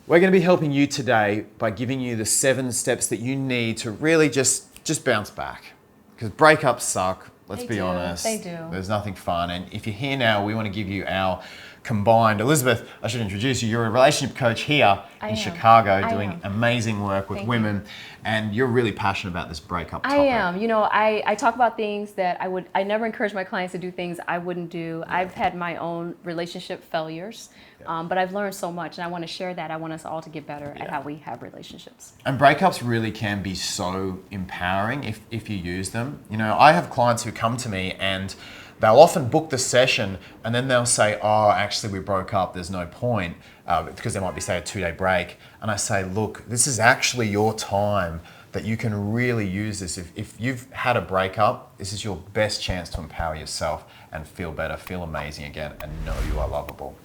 We're going to be helping you today by giving you the 7 steps that you need to really just bounce back. Because breakups suck, let's be honest. They do. There's nothing fun. And if you're here now, we want to give you our combined. Elizabeth, I should introduce you. You're a relationship coach here in Chicago doing amazing work with women. And you're really passionate about this breakup topic. I am. You know, I talk about things that I never encourage my clients to do things I wouldn't do. I've had my own relationship failures, but I've learned so much, and I want to share that. I want us all to get better at how we have relationships. And breakups really can be so empowering if you use them. You know, I have clients who come to me and they'll often book the session and then they'll say, oh, actually we broke up, there's no point, because there might be, say, a 2-day break. And I say, look, this is actually your time that you can really use this. If you've had a breakup, this is your best chance to empower yourself and feel better, feel amazing again, and know you are lovable.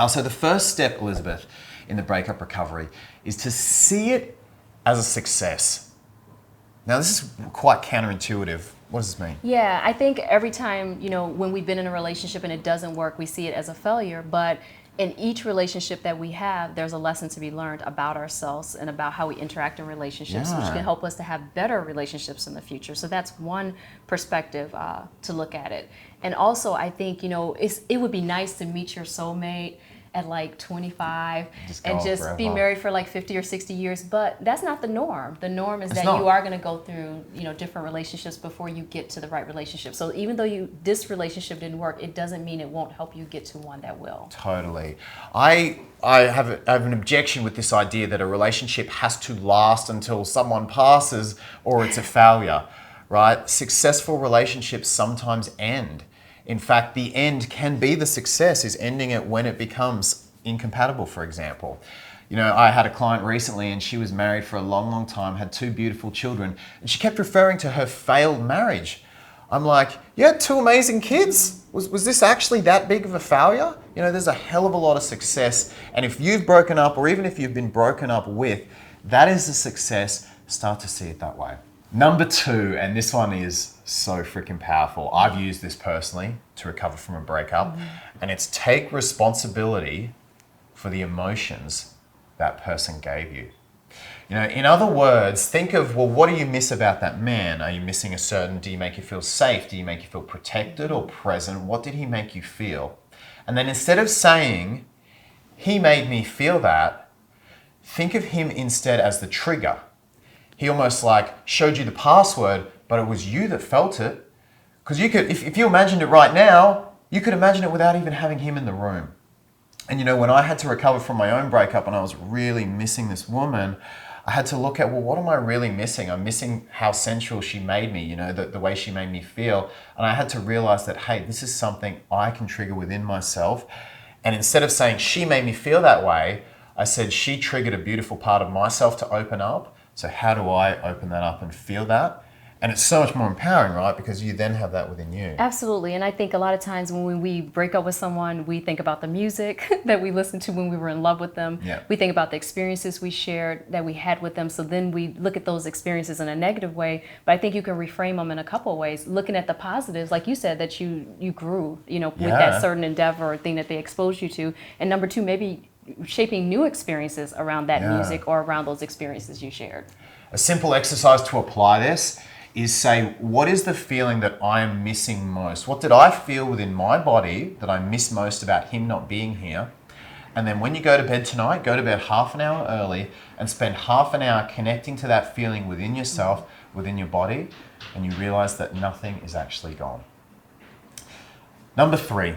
So the first step, Elizabeth, in the breakup recovery is to see it as a success. Now, this is quite counterintuitive. What does this mean? Yeah, I think every time, you know, when we've been in a relationship and it doesn't work, we see it as a failure. But in each relationship that we have, there's a lesson to be learned about ourselves and about how we interact in relationships, which can help us to have better relationships in the future. So that's one perspective to look at it. And also, I think, you know, it would be nice to meet your soulmate at like 25 and just be married for like 50 or 60 years, but that's not the norm. The norm is that you are going to go through, you know, different relationships before you get to the right relationship. So even though this relationship didn't work, it doesn't mean it won't help you get to one that will. Totally. I have an objection with this idea that a relationship has to last until someone passes or it's a failure, right? Successful relationships sometimes end. In fact, the end can be the success, is ending it when it becomes incompatible, for example. You know, I had a client recently and she was married for a long, long time, had 2 beautiful children, and she kept referring to her failed marriage. I'm like, you had 2 amazing kids? Was this actually that big of a failure? You know, there's a hell of a lot of success. And if you've broken up, or even if you've been broken up with, that is a success. Start to see it that way. Number 2, and this one is so freaking powerful. I've used this personally to recover from a breakup, and it's take responsibility for the emotions that person gave you. You know, in other words, think of, well, what do you miss about that man? Are you missing do you make you feel safe? Do you make you feel protected or present? What did he make you feel? And then instead of saying, he made me feel that, think of him instead as the trigger. He almost like showed you the password, but it was you that felt it. Because you could, if you imagined it right now, you could imagine it without even having him in the room. And you know, when I had to recover from my own breakup and I was really missing this woman, I had to look at, well, what am I really missing? I'm missing how sensual she made me, you know, the way she made me feel. And I had to realize that, hey, this is something I can trigger within myself. And instead of saying she made me feel that way, I said she triggered a beautiful part of myself to open up. So how do I open that up and feel that? And it's so much more empowering, right? Because you then have that within you. Absolutely. And I think a lot of times when we break up with someone, we think about the music that we listened to when we were in love with them. Yeah. We think about the experiences we shared that we had with them. So then we look at those experiences in a negative way. But I think you can reframe them in a couple of ways. Looking at the positives, like you said, that you grew, you know, with that certain endeavor or thing that they exposed you to. And number 2, maybe shaping new experiences around that music or around those experiences you shared. A simple exercise to apply this is say, what is the feeling that I am missing most? What did I feel within my body that I miss most about him not being here? And then when you go to bed tonight, go to bed half an hour early and spend half an hour connecting to that feeling within yourself, within your body, and you realize that nothing is actually gone. Number 3.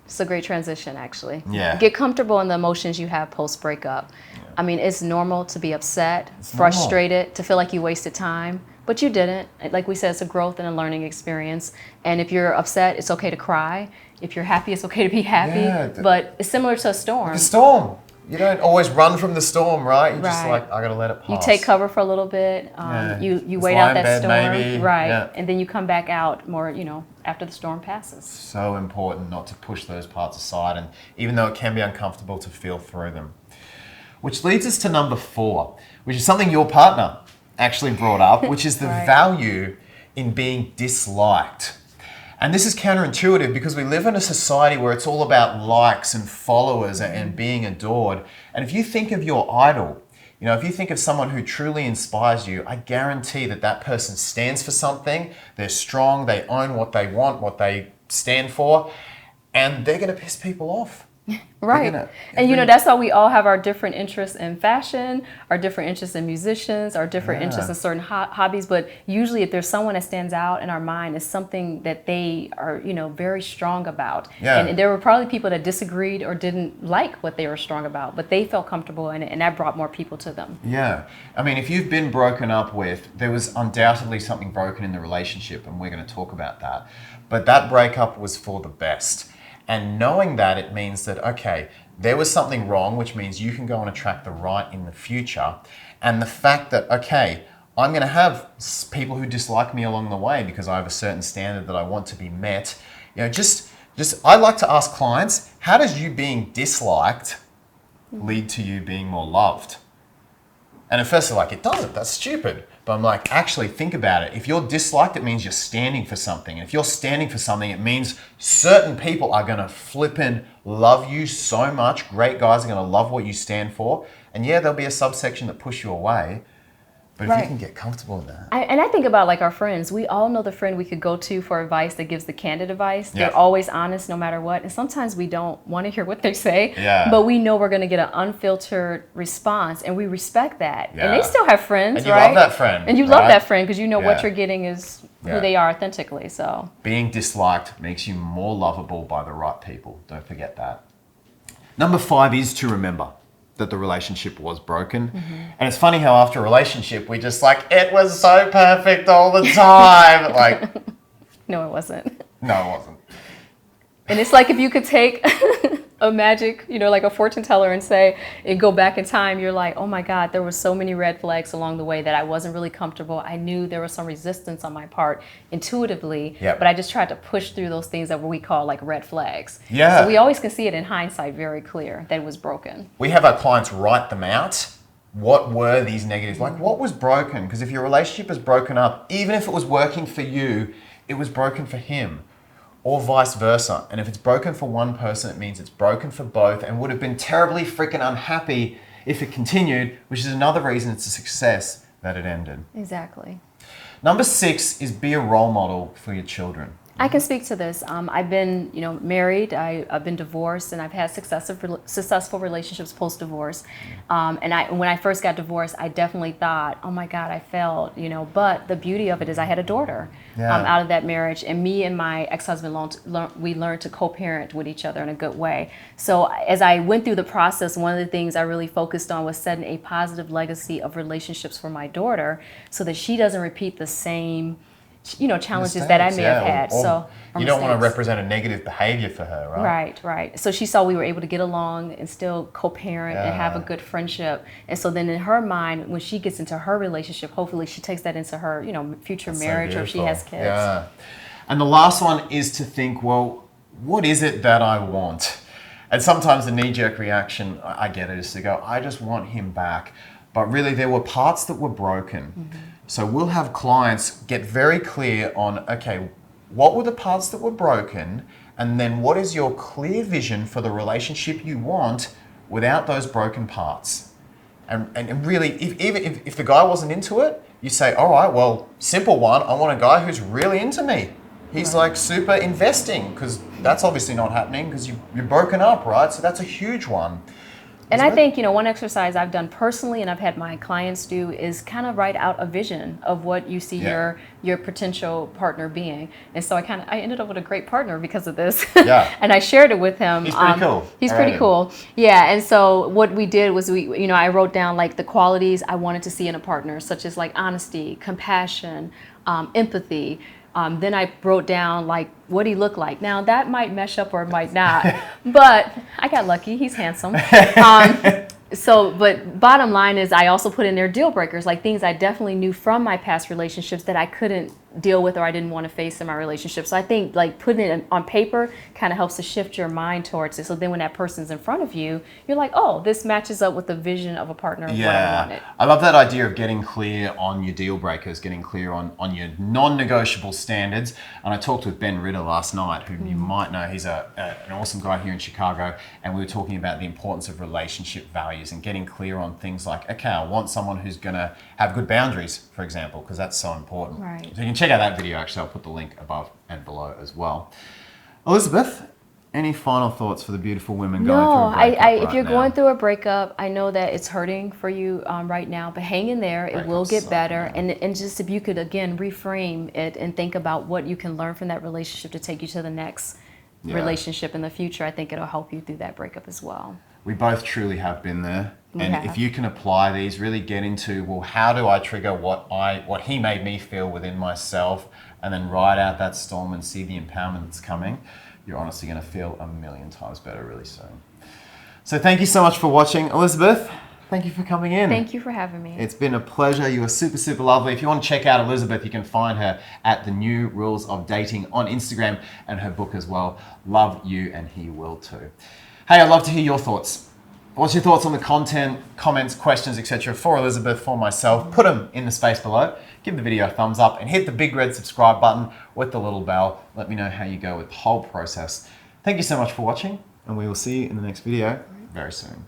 It's a great transition, actually. Yeah. Get comfortable in the emotions you have post-breakup. Yeah. I mean, it's normal to be upset, frustrated, to feel like you wasted time, but you didn't. Like we said, it's a growth and a learning experience. And if you're upset, it's okay to cry. If you're happy, it's okay to be happy. But it's similar to a storm. Like a storm. You don't always run from the storm, right? You're just like, I gotta let it pass. You take cover for a little bit. You wait out that storm, maybe. Right? And then you come back out more, you know, after the storm passes. So important not to push those parts aside, and even though it can be uncomfortable, to feel through them. Which leads us to number 4, which is something your partner actually brought up, which is the value in being disliked. And this is counterintuitive because we live in a society where it's all about likes and followers and being adored. And if you think of your idol, if you think of someone who truly inspires you, I guarantee that that person stands for something. They're strong, they own what they want, what they stand for, and they're going to piss people off. Right. And that's why we all have our different interests in fashion, our different interests in musicians, our different interests in certain hobbies. But usually if there's someone that stands out in our mind, it's something that they are, very strong about. Yeah. And there were probably people that disagreed or didn't like what they were strong about, but they felt comfortable in it, and that brought more people to them. Yeah. I mean, if you've been broken up with, there was undoubtedly something broken in the relationship, and we're going to talk about that. But that breakup was for the best. And knowing that, it means that, okay, there was something wrong, which means you can go and attract the right in the future. And the fact that, okay, I'm going to have people who dislike me along the way because I have a certain standard that I want to be met. Just I like to ask clients, how does you being disliked lead to you being more loved? And at first they're like, it doesn't, that's stupid. But I'm like, actually think about it. If you're disliked, it means you're standing for something. And if you're standing for something, it means certain people are going to flippin' love you so much. Great guys are going to love what you stand for. And yeah, there'll be a subsection that push you away. But if you can get comfortable in that. I think about like our friends. We all know the friend we could go to for advice that gives the candid advice. Yeah. They're always honest no matter what. And sometimes we don't want to hear what they say. Yeah. But we know we're going to get an unfiltered response, and we respect that. Yeah. And they still have friends, and you right? love that friend. And you love that friend because you know what you're getting is Yeah. who they are authentically. So being disliked makes you more lovable by the right people. Don't forget that. Number 5 is to remember that the relationship was broken. And it's funny how after a relationship, we just like, it was so perfect all the time. Like, no, it wasn't. no, it wasn't. And it's like if you could take a magic, like a fortune teller and say, and go back in time, you're like, oh my God, there were so many red flags along the way that I wasn't really comfortable. I knew there was some resistance on my part intuitively, but I just tried to push through those things that we call like red flags. Yeah. So we always can see it in hindsight very clear that it was broken. We have our clients write them out. What were these negatives? Like, what was broken? Because if your relationship is broken up, even if it was working for you, it was broken for him. Or vice versa. And if it's broken for one person, it means it's broken for both and would have been terribly freaking unhappy if it continued, which is another reason it's a success that it ended. Exactly. Number 6 is be a role model for your children. I can speak to this. I've been, married. I've been divorced, and I've had successful relationships post-divorce. And when I first got divorced, I definitely thought, oh my God, I failed. But the beauty of it is, I had a daughter out of that marriage, and me and my ex-husband we learned to co-parent with each other in a good way. So as I went through the process, one of the things I really focused on was setting a positive legacy of relationships for my daughter, so that she doesn't repeat the same challenges that I may have had. So you don't want to represent a negative behavior for her, right? Right. So she saw we were able to get along and still co-parent and have a good friendship. And so then in her mind, when she gets into her relationship, hopefully she takes that into her, future marriage, or if she has kids. Yeah. And the last one is to think, well, what is it that I want? And sometimes the knee-jerk reaction, I get it, is to go, I just want him back. But really, there were parts that were broken. So we'll have clients get very clear on, okay, what were the parts that were broken? And then what is your clear vision for the relationship you want without those broken parts? And really, if the guy wasn't into it, you say, all right, well, simple one, I want a guy who's really into me. He's like super investing, because that's obviously not happening because you're broken up, right? So that's a huge one. And I think, one exercise I've done personally and I've had my clients do is kind of write out a vision of what you see your potential partner being. And so I ended up with a great partner because of this. Yeah. And I shared it with him. He's pretty cool. He's pretty cool. Yeah. And so what we did was I wrote down like the qualities I wanted to see in a partner, such as like honesty, compassion, empathy. Then I wrote down like what he looked like. Now that might mesh up or it might not, but I got lucky. He's handsome. But bottom line is I also put in there deal breakers, like things I definitely knew from my past relationships that I couldn't deal with or I didn't want to face in my relationship. So I think like putting it on paper kind of helps to shift your mind towards it. So then when that person's in front of you, you're like, oh, this matches up with the vision of a partner of what I wanted. I love that idea of getting clear on your deal breakers, getting clear on your non-negotiable standards. And I talked with Ben Ritter last night, who you might know. He's an awesome guy here in Chicago. And we were talking about the importance of relationship values and getting clear on things like, okay, I want someone who's going to have good boundaries, for example, because that's so important. Right. So you can check out that video. Actually, I'll put the link above and below as well. Elizabeth, any final thoughts for the beautiful women going through a breakup if you're going through a breakup, I know that it's hurting for you right now, but hang in there. It will get better. And just if you could, again, reframe it and think about what you can learn from that relationship to take you to the next relationship in the future, I think it'll help you through that breakup as well. We both truly have been there. If you can apply these, really get into, well, how do I trigger what he made me feel within myself, and then ride out that storm and see the empowerment that's coming, you're honestly going to feel a million times better really soon. So thank you so much for watching. Elizabeth, thank you for coming in. Thank you for having me. It's been a pleasure. You are super, super lovely. If you want to check out Elizabeth, you can find her at The New Rules of Dating on Instagram, and her book as well, Love You and He Will Too. Hey, I'd love to hear your thoughts. What's your thoughts on the content, comments, questions, etc. for Elizabeth, for myself? Put them in the space below. Give the video a thumbs up and hit the big red subscribe button with the little bell. Let me know how you go with the whole process. Thank you so much for watching, and we will see you in the next video very soon.